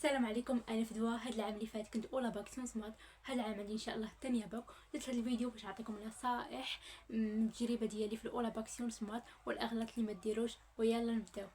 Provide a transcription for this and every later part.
السلام عليكم. انا فدوى. هاد العام اللي فات كنت اولى باك سيونس مات. هاد العام عندي ان شاء الله الثانيه باك. درت هاد الفيديو باش نعطيكم نصائح من التجربه ديالي في الاولى باك سيونس مات والاغلاط اللي ما ديروش. ويلا نبداو.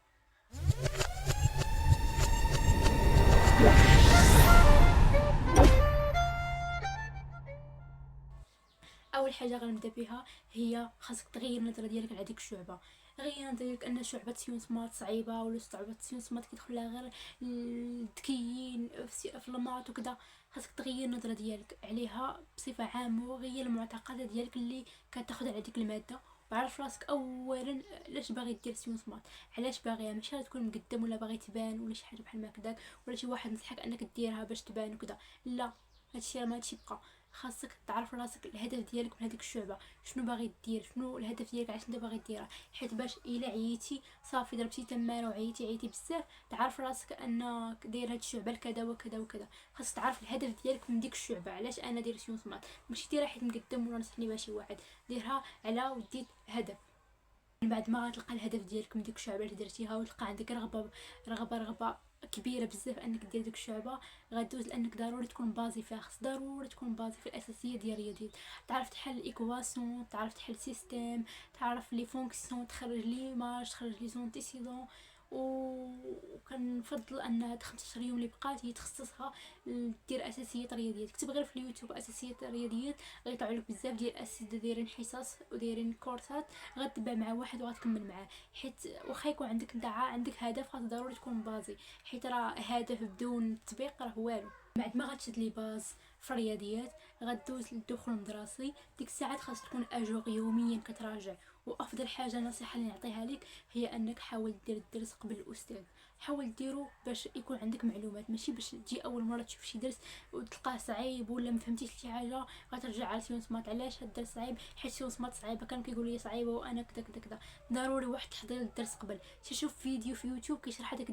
اول حاجه غنبدا بها هي خاصك تغير النظره ديالك على ديك الشعبه. غير النظره ديالك ان شعبه سيونس مات صعيبه، ولا شعبه سيونس مات كيدخل لها غير الذكيين في المات وكذا. خاصك تغير النظره ديالك عليها بصفه عامه، وغير المعتقدات ديالك اللي كتاخذ على ديك الماده. وعرف راسك اولا علاش باغي دير سيونس مات، علاش باغيها، ماشي تكون مقدم ولا باغي تبان ولا شي حاجه بحال هكذاك، ولا شي واحد نصحك انك ديرها باش تبان وكذا. لا، هادشي راه ماشي بقى. خاصك تعرف راسك الهدف ديالك من هذيك الشعبه، شنو باغي دير، شنو الهدف ديالك، علاش انت باغي ديرها. حيت باش الا عييتي صافي ضربتي تماره وعييتي بزاف، تعرف راسك انك داير هاد الشعبه لكذا وكذا وكذا. خاصك تعرف الهدف ديالك من ديك الشعبه. علاش انا داير سيونس مات؟ ماشي ديرها حيت مقدم ولا نصحني بها شي واحد، ديرها على وديت هدف. من بعد ما غتلقى الهدف ديالك من ديك الشعبه اللي درتيها، وتلقى عندك رغبه كبيره بزاف انك دير ديك الشعبه، غدوز لانك ضروري تكون بازي فيها. خص ضروري تكون بازي في الاساسيه ديال الرياضيات. تعرف تحل الايكواسيون، تعرف تحل سيستيم، تعرف لي فونكسيون، تخرج ليماج، تخرج لي زونتيسيدون. وكنفضل ان هاد 15 يوم اللي بقات هي تخصصها دير اساسيات رياضيات. كتب غير في اليوتيوب اساسيات رياضيات، غيطلعوا لك بزاف ديال الاساتذه دايرين حصص ودايرين كورسات، غتبع مع واحد وغتكمل معاه. حيت واخا يكون عندك انت عندك هدف، خاص ضروري تكون بازي. حيت راه هدف بدون تطبيق راه والو. بعد ما غتشد لي باز في الرياضيات، غدوز للدخول المدرسي. ديك الساعات خاص تكون اجور يوميا كتراجع. وافضل حاجه نصيحه اللي نعطيها لك هي انك حاول دير الدرس قبل الاستاذ. حاول ديرو باش يكون عندك معلومات، ماشي باش تجي اول مره تشوف شي درس وتلقاه صعيب ولا ما فهمتيش شي حاجه غترجع على سيونس مات. علاش هاد الدرس صعيب؟ حيت سيونس مات صعيبه، كانوا كيقولوا لي صعيبه وانا كذا كذا كذا. ضروري واحد تحضير الدرس قبل. شوف فيديو في يوتيوب كيشرح هذاك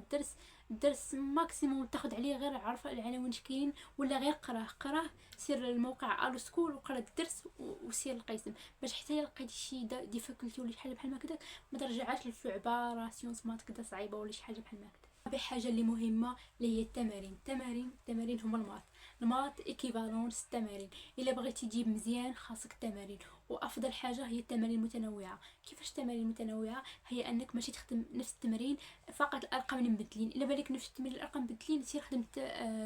الدرس ماكسيموم تاخد عليه غير عرف العناوين شكاين، ولا غير قراه. سير الموقع الو سكول وقرا الدرس وسير القسم، باش حتى لقيتي شي ديفيكولتي ولا شي حاجه بحال هكذا ما ترجعهاش للصعوبه. راه سيونس مات كذا صعيبه ولا شي حاجه بحال هكذا. رابع حاجه اللي مهمه اللي هي التمارين هما المات ايكيفالونس التمارين. الا بغيتي تجيب مزيان خاصك التمارين. وافضل حاجه هي التمارين المتنوعه. كيفاش التمارين المتنوعه؟ هي انك ماشي تخدم نفس التمرين فقط الارقام اللي مبدلين. الا بالك نفس التمرين الارقام مبدلين، سير خدم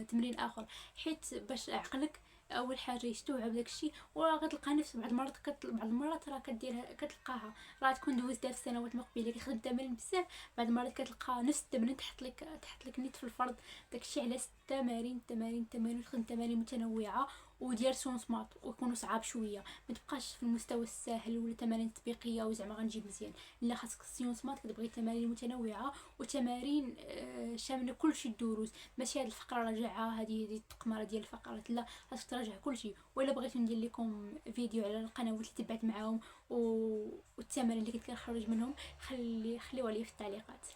تمرين اخر، حيت باش عقلك اول حاجه يستوعب داكشي. وغتلقى نفس بعض المرات راه كديرها كتلقاها راه تكون دوزتها في السنوات المقبله كتخدم تمارين بزاف، بعد المرات كتلقى نفس التمرين تحط لك نيت في الفرض. داكشي علاش التمارين تخدم تمارين متنوعه وديال سونس مات ويكونوا صعاب شويه. ما تبقاش في المستوى السهل ولا تمارين تطبيقيه وزعما غنجيب مزيان. لا، خاصك سيونس مات كتبغي تمارين متنوعه وتمارين شامله كلشي الدروس. ماشي هاد الفقره راجعها هذه التقمره ديال الفقرات، لا، خاصك تراجع كلشي. ولا بغيتو ندير لكم فيديو على القنوات اللي تبعت معاهم والتمارين اللي كنت كنخرج منهم، خليوها لي في التعليقات.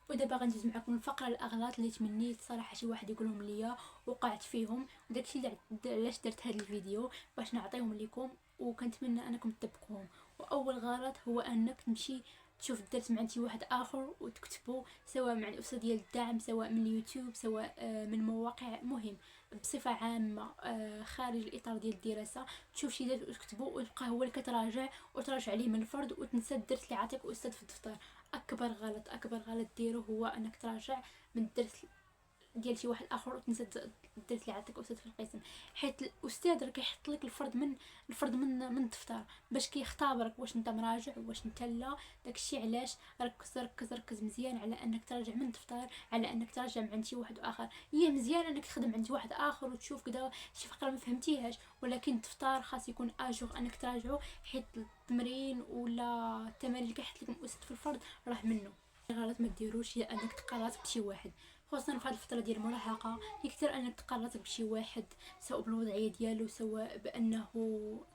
ودابا غندوز معكم الفقره الاغلاط اللي تمنيت صراحه شي واحد يقولهم ليا وقعت فيهم، وداكشي علاش درت هذا الفيديو باش نعطيهم لكم وكنتمنى انكم تطبقوهم. واول غلط هو انك تمشي تشوف الدرس مع شي واحد اخر وتكتبه، سواء مع الاسره ديال الدعم، سواء من اليوتيوب، سواء من مواقع مهم بصفه عامه خارج الاطار ديال الدراسه. تشوف شي درس وتكتبه وتبقى هو اللي كتراجع وتراجع عليه من الفرد، وتنسى الدرس اللي عطاك الاستاذ في الدفتر. اكبر غلط ديرو هو انك تراجع من الدرس ديال شي واحد اخر وتنسى الدرس اللي عطاك الاستاذ في القسم. حيت الاستاذ راه كيحط لك الفرض من الدفتر باش كيختبرك واش انت مراجع واش انت لا. داكشي علاش ركز مزيان على انك تراجع من الدفتر، على انك تراجع من عند شي واحد اخر. هي مزيان انك تخدم عند واحد اخر وتشوف كذا شي فقره ما فهمتيهاش، ولكن الدفتر خاص يكون اجور انك تراجعه. حيت التمرين ولا التمارين اللي كيحط لكم الاستاذ في الفرض راه منه. غلط ما ديروش هي انك تقارنك بشي واحد، خصوصا في هذه الفتره ديال المراهقه. يكثر انك تقارنك بشي واحد، سواء بالوضعيه ديالو، سواء بانه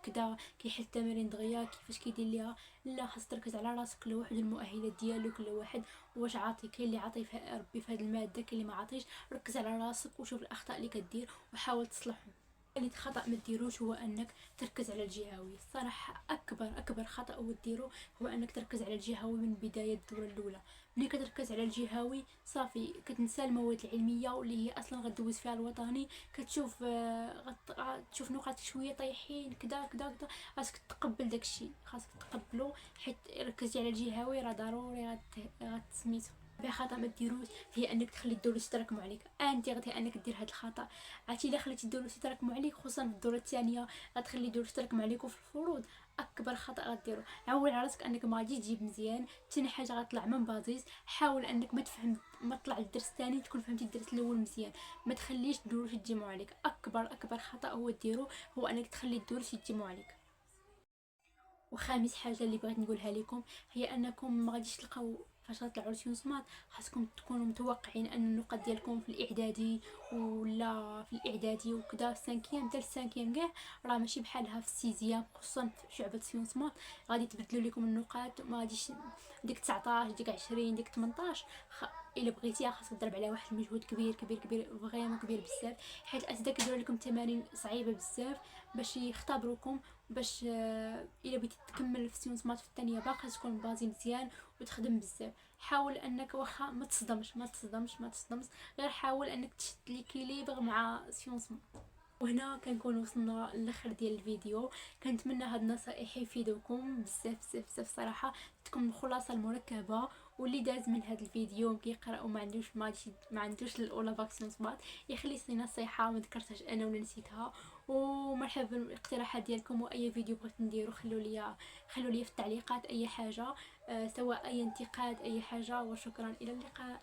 كذا كيحل التمارين دغيا كيفاش كيدير ليها. لا، خاص تركز على راسك، كل واحد المؤهلات ديالو، كل واحد واش عاطي. كاين اللي عاطي ربي في هذه الماده، كاين اللي ما عاطيش. ركز على راسك وشوف الاخطاء اللي كدير وحاول تصلحهم. اللي خطأ ما ديروش هو انك تركز على الجهوي. الصراحه اكبر خطأ هو ديرو هو انك تركز على الجهوي من بدايه الدوره الاولى. ملي كتركز على الجهوي صافي كتنسى المواد العلميه واللي هي اصلا غدوز فيها الوطني. كتشوف غتشوف نقاط شويه طايحين كدا كدا كدا، خاصك تقبل داكشي، خاصك تقبلو، حيت ركزتي على الجهوي راه ضروري غتسميتو. خطا ما ديروش هي انك تخلي الدروس يتراكموا عليك. انت غادي انك دير هذا الخطا، عرفتي الا خليتي الدروس يتراكموا عليك خصوصا في الدوره الثانيه غتخلي الدروس يتراكموا عليكم في الفروض. اكبر خطا غديرو، عول على راسك انك ما غاديش تجيب مزيان. ثاني حاجه غطلع من بازيس، حاول انك ما تطلع الدرس الثاني تكون فهمتي الدرس الاول مزيان. ما تخليش الدروس يتجمعوا عليك. اكبر خطا هو ديرو هو انك تخلي الدروس يتجمعوا عليك. وخامس حاجه اللي بغيت نقولها لكم هي انكم ما غاديش تلقاو فاش غطلعوا السيونسمات خاصكم تكونوا متوقعين ان النقط ديالكم في الاعدادي ولا في الاعدادي وكذا السانكيام حتى السانكيام كاع راه ماشي بحالها في السيزيام. خصوصا في شعبه سيونسمات غادي تبدلوا لكم النقاط، ما غاديش ديك 19 ديك 20 ديك 18 الا بغيتيها خاصك تضرب عليها واحد المجهود كبير كبير كبير فريمون كبير بزاف، حيت الاساتذه كيديروا لكم تمارين صعيبه بزاف باش يختبروكم، باش الا بغيتي تكمل في سيونس مات في الثانيه باقا تكون بازي مزيان وتخدم بزاف. حاول انك واخا ما تصدمش، غير حاول انك تشد ليكيليبر مع سيونس مات. وهنا كنكون وصلنا للاخر ديال الفيديو. كنتمنى هاد النصائح يفيدوكم بزاف صراحه، تكون الخلاصه المركبه. واللي داز من هاد الفيديو كيقرا وما عندوش الاولى فاكسيون سمارت يخلي لي نصيحه ما ذكرتهاش انا ولا نسيتها. ومرحبا بالاقتراحات ديالكم واي فيديو بغيت نديرو خلوا لي في التعليقات اي حاجه، سواء اي انتقاد اي حاجه. وشكرا الى اللقاء.